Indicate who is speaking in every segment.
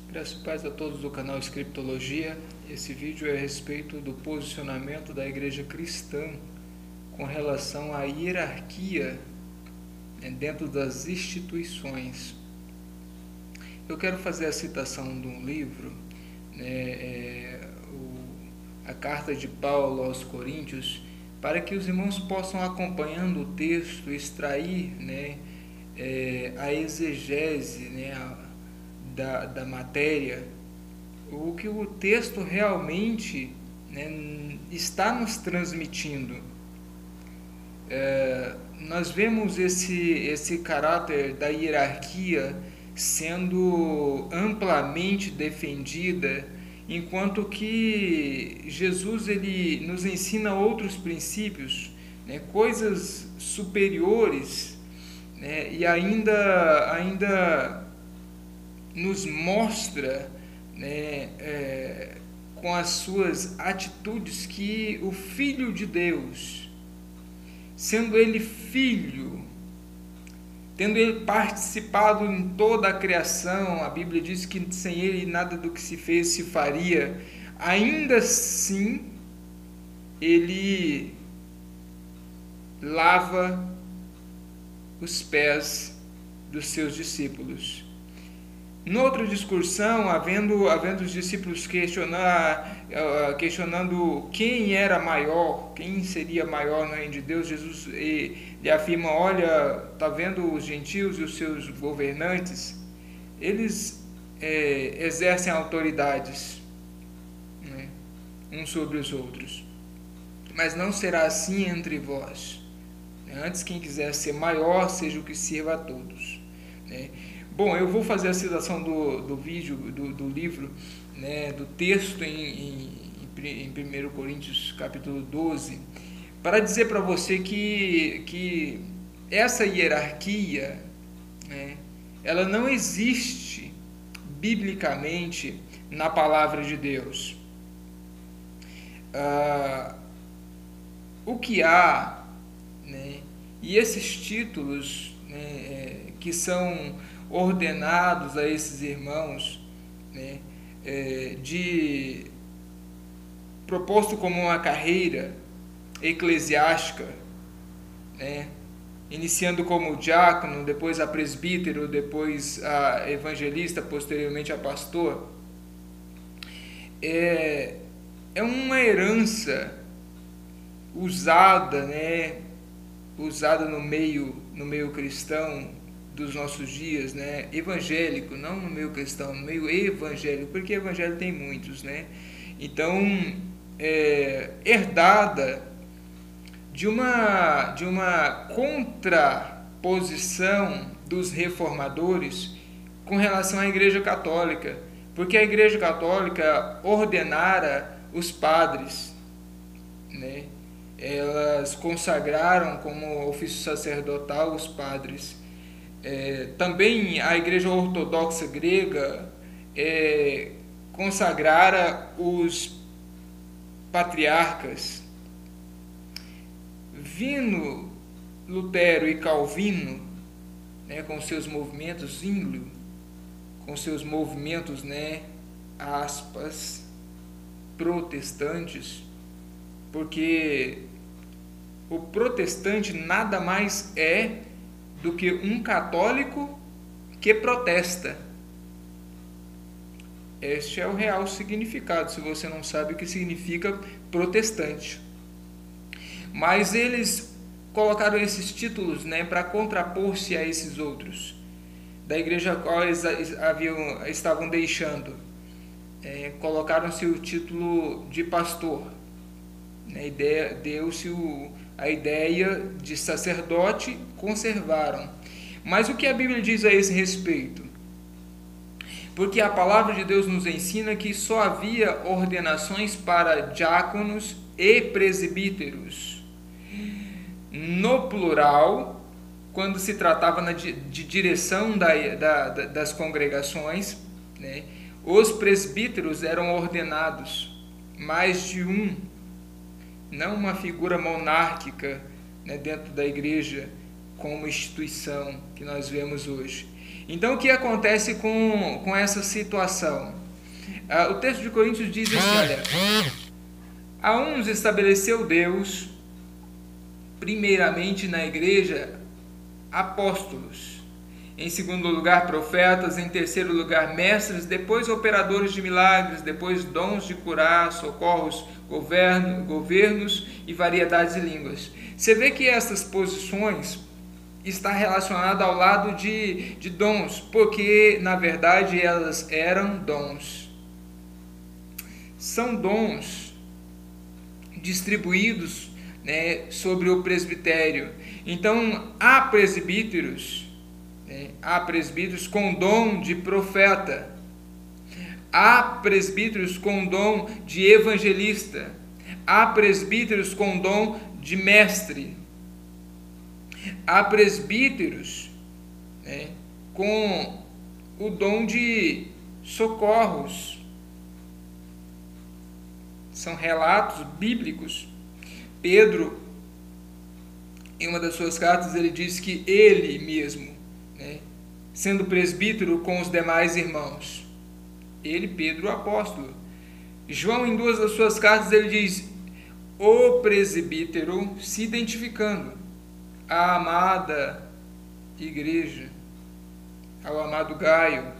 Speaker 1: Graças e paz a todos do canal Escriptologia. Esse vídeo é a respeito do posicionamento da igreja cristã com relação à hierarquia, dentro das instituições. Eu quero fazer a citação de um livro, a Carta de Paulo aos Coríntios, para que os irmãos possam, acompanhando o texto, extrair a exegese da matéria, o que o texto realmente está nos transmitindo. Nós vemos esse caráter da hierarquia sendo amplamente defendida, enquanto que Jesus ele nos ensina outros princípios, coisas superiores, e ainda nos mostra, com as suas atitudes, que o Filho de Deus, sendo ele filho, tendo ele participado em toda a criação, a Bíblia diz que sem ele nada do que se fez se faria, ainda assim ele lava os pés dos seus discípulos. Noutra discussão, havendo os discípulos questionando quem era maior, quem seria maior no reino de Deus, Jesus lhe afirma: olha, está vendo os gentios e os seus governantes? Eles exercem autoridades, uns sobre os outros, mas não será assim entre vós. Antes, quem quiser ser maior, seja o que sirva a todos. Bom, eu vou fazer a citação do vídeo, do livro, do texto em 1 Coríntios capítulo 12, para dizer para você que essa hierarquia, ela não existe biblicamente na palavra de Deus. O que há, e esses títulos que são ordenados a esses irmãos, proposto como uma carreira eclesiástica, iniciando como diácono, depois a presbítero, depois a evangelista, posteriormente a pastor, é uma herança usada no meio cristão dos nossos dias, evangélico, não no meio cristão, no meio evangélico, porque evangelho tem muitos, então herdada de uma contraposição dos reformadores com relação à Igreja Católica, porque a Igreja Católica ordenara os padres, elas consagraram como ofício sacerdotal os padres. Também a Igreja Ortodoxa grega consagrara os patriarcas. Vindo Lutero e Calvino, com seus movimentos, Zwinglio, com seus movimentos, aspas, protestantes, porque o protestante nada mais é do que um católico que protesta. Este é o real significado, se você não sabe o que significa protestante. Mas eles colocaram esses títulos, para contrapor-se a esses outros da igreja a qual eles estavam deixando. Colocaram-se o título de pastor, deu-se a ideia de sacerdote, conservaram. Mas o que a Bíblia diz a esse respeito? Porque a palavra de Deus nos ensina que só havia ordenações para diáconos e presbíteros. No plural, quando se tratava de direção das congregações, os presbíteros eram ordenados, mais de um, não uma figura monárquica dentro da igreja como instituição que nós vemos hoje. Então, o que acontece com essa situação? O texto de Coríntios diz assim, olha, a uns estabeleceu Deus, primeiramente na igreja, apóstolos, em segundo lugar profetas, em terceiro lugar mestres, depois operadores de milagres, depois dons de curar, socorros, governos e variedades de línguas. Você vê que essas posições está relacionada ao lado de dons, porque na verdade elas eram dons. São dons distribuídos, né, sobre o presbitério. Então há presbíteros, né, há presbíteros com dom de profeta, há presbíteros com dom de evangelista, há presbíteros com dom de mestre, há presbíteros, né, com o dom de socorros. São relatos bíblicos. Pedro, em uma das suas cartas, ele diz que ele mesmo, né, sendo presbítero com os demais irmãos, ele, Pedro, o apóstolo. João, em duas das suas cartas, ele diz o presbítero, se identificando à amada igreja, ao amado Gaio.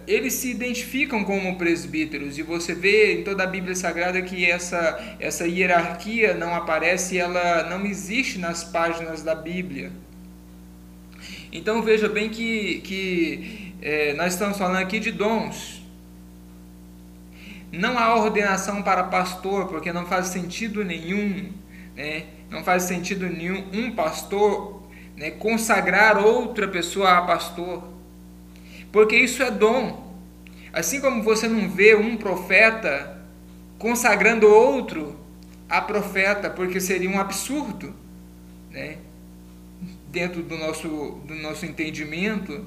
Speaker 1: Eles se identificam como presbíteros, e você vê em toda a Bíblia Sagrada que essa hierarquia não aparece, ela não existe nas páginas da Bíblia. Então veja bem que nós estamos falando aqui de dons. Não há ordenação para pastor, porque não faz sentido nenhum, né? Não faz sentido nenhum um pastor, né, consagrar outra pessoa a pastor, porque isso é dom. Assim como você não vê um profeta consagrando outro a profeta, porque seria um absurdo, né, dentro do nosso entendimento,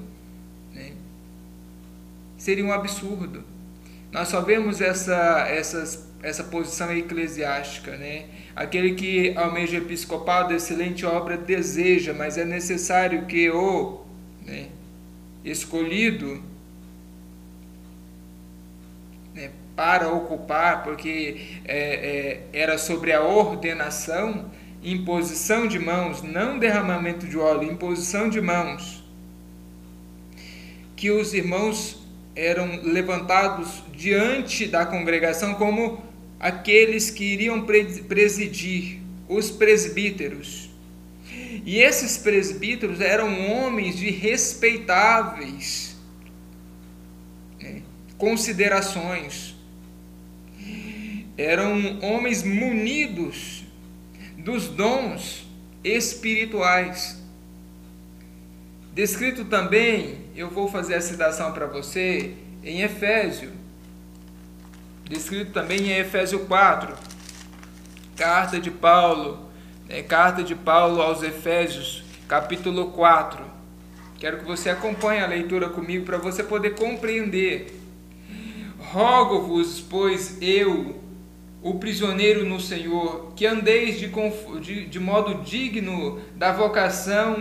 Speaker 1: né, seria um absurdo. Nós só vemos essa posição eclesiástica, né? Aquele que almeja episcopado, excelente obra deseja, mas é necessário que o, né, escolhido, né, para ocupar, porque era sobre a ordenação, imposição de mãos, não derramamento de óleo, imposição de mãos, que os irmãos eram levantados diante da congregação como aqueles que iriam presidir, os presbíteros. E esses presbíteros eram homens de respeitáveis, né, considerações, eram homens munidos dos dons espirituais. Descrito também, eu vou fazer a citação para você, em Efésio, descrito também em Efésio 4, carta de Paulo aos Efésios, capítulo 4. Quero que você acompanhe a leitura comigo para você poder compreender. Rogo-vos, pois eu, o prisioneiro no Senhor, que andeis de modo digno da vocação,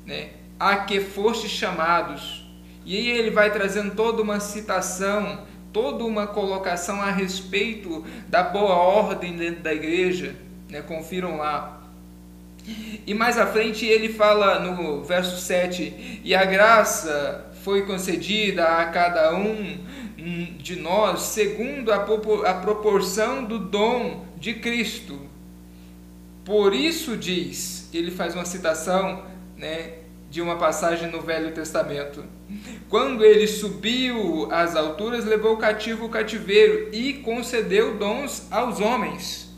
Speaker 1: né, a que fostes chamados. E aí ele vai trazendo toda uma citação, toda uma colocação a respeito da boa ordem dentro da igreja, né? Confiram lá. E mais à frente ele fala no verso 7, e a graça foi concedida a cada um de nós segundo a proporção do dom de Cristo. Por isso diz, ele faz uma citação, né, de uma passagem no Velho Testamento. Quando ele subiu às alturas, levou cativo o cativeiro e concedeu dons aos homens.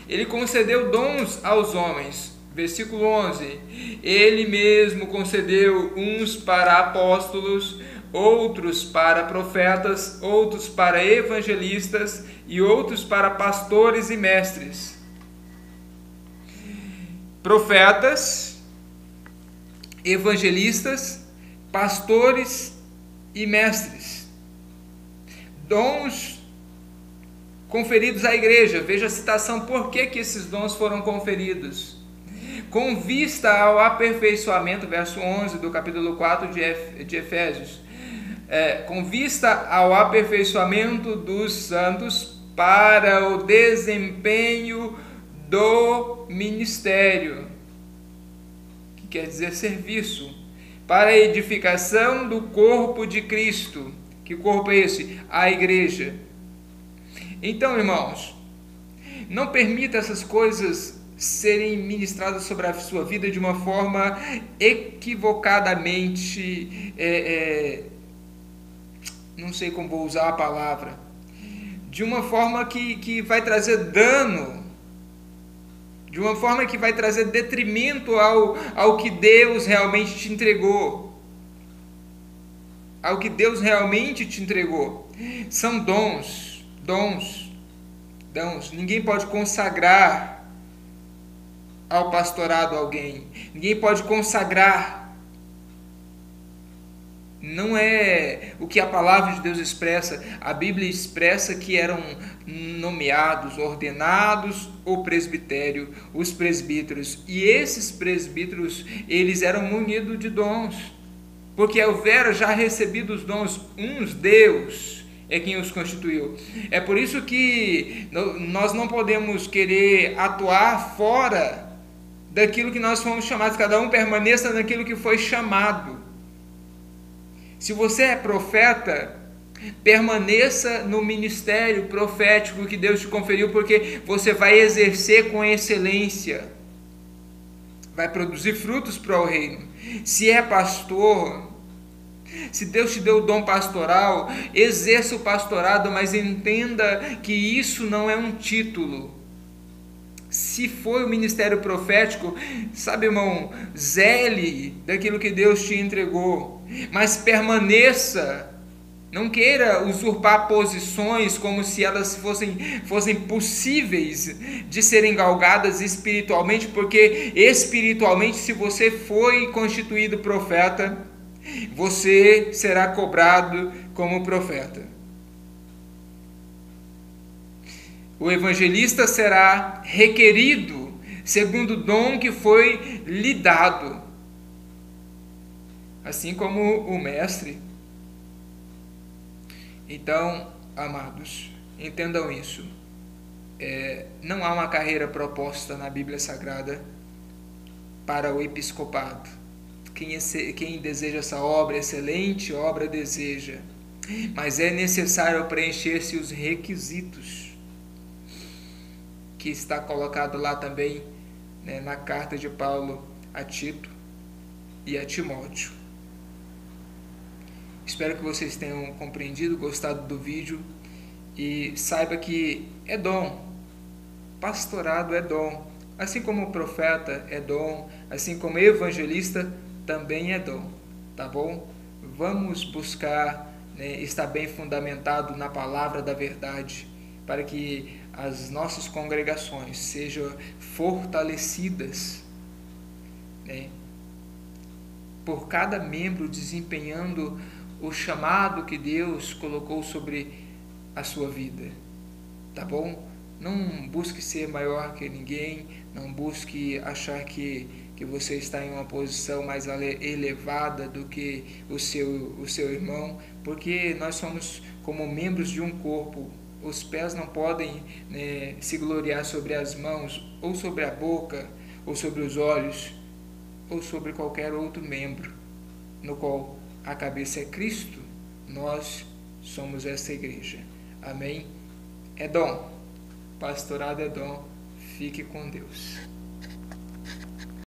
Speaker 1: Ele concedeu dons aos homens. Versículo 11. Ele mesmo concedeu uns para apóstolos, outros para profetas, outros para evangelistas e outros para pastores e mestres. Profetas, evangelistas, pastores e mestres. Dons conferidos à igreja. Veja a citação, por que esses dons foram conferidos? com vista ao aperfeiçoamento, verso 11 do capítulo 4 de Efésios, com vista ao aperfeiçoamento dos santos para o desempenho do ministério, que quer dizer serviço, para a edificação do corpo de Cristo. Que corpo é esse? A igreja. Então, irmãos, não permita essas coisas serem ministradas sobre a sua vida de uma forma equivocadamente, não sei como vou usar a palavra, de uma forma que vai trazer dano, de uma forma que vai trazer detrimento ao que Deus realmente te entregou. Ao que Deus realmente te entregou. São dons. Ninguém pode consagrar ao pastorado alguém. Ninguém pode consagrar. Não é o que a palavra de Deus expressa. A Bíblia expressa que eram nomeados, ordenados o presbitério, os presbíteros. E esses presbíteros, eles eram munidos de dons. Porque houvera já recebido os dons, uns Deus é quem os constituiu. É por isso que nós não podemos querer atuar fora daquilo que nós fomos chamados. Cada um permaneça naquilo que foi chamado. Se você é profeta, permaneça no ministério profético que Deus te conferiu, porque você vai exercer com excelência, vai produzir frutos para o reino. Se é pastor, se Deus te deu o dom pastoral, exerça o pastorado, mas entenda que isso não é um título. Se foi o ministério profético, sabe, irmão, zele daquilo que Deus te entregou, mas permaneça. Não queira usurpar posições como se elas fossem possíveis de serem galgadas espiritualmente, porque espiritualmente, se você foi constituído profeta, você será cobrado como profeta. O evangelista será requerido segundo o dom que foi lhe dado, assim como o mestre. Então, amados, entendam isso. Não há uma carreira proposta na Bíblia Sagrada para o episcopado. Quem deseja essa obra, excelente obra deseja, mas é necessário preencher-se os requisitos que está colocado lá também, né, na carta de Paulo a Tito e a Timóteo. Espero que vocês tenham compreendido, gostado do vídeo e saiba que é dom. Pastorado é dom. Assim como o profeta é dom, assim como evangelista também é dom. Tá bom? Vamos buscar, né, estar bem fundamentado na palavra da verdade, para que as nossas congregações sejam fortalecidas, né, por cada membro desempenhando o chamado que Deus colocou sobre a sua vida, tá bom? Não busque ser maior que ninguém, não busque achar que você está em uma posição mais elevada do que o seu irmão, porque nós somos como membros de um corpo. Os pés não podem, né, se gloriar sobre as mãos, ou sobre a boca, ou sobre os olhos, ou sobre qualquer outro membro, no qual a cabeça é Cristo. Nós somos essa igreja. Amém? É dom. Pastorado é dom. Fique com Deus.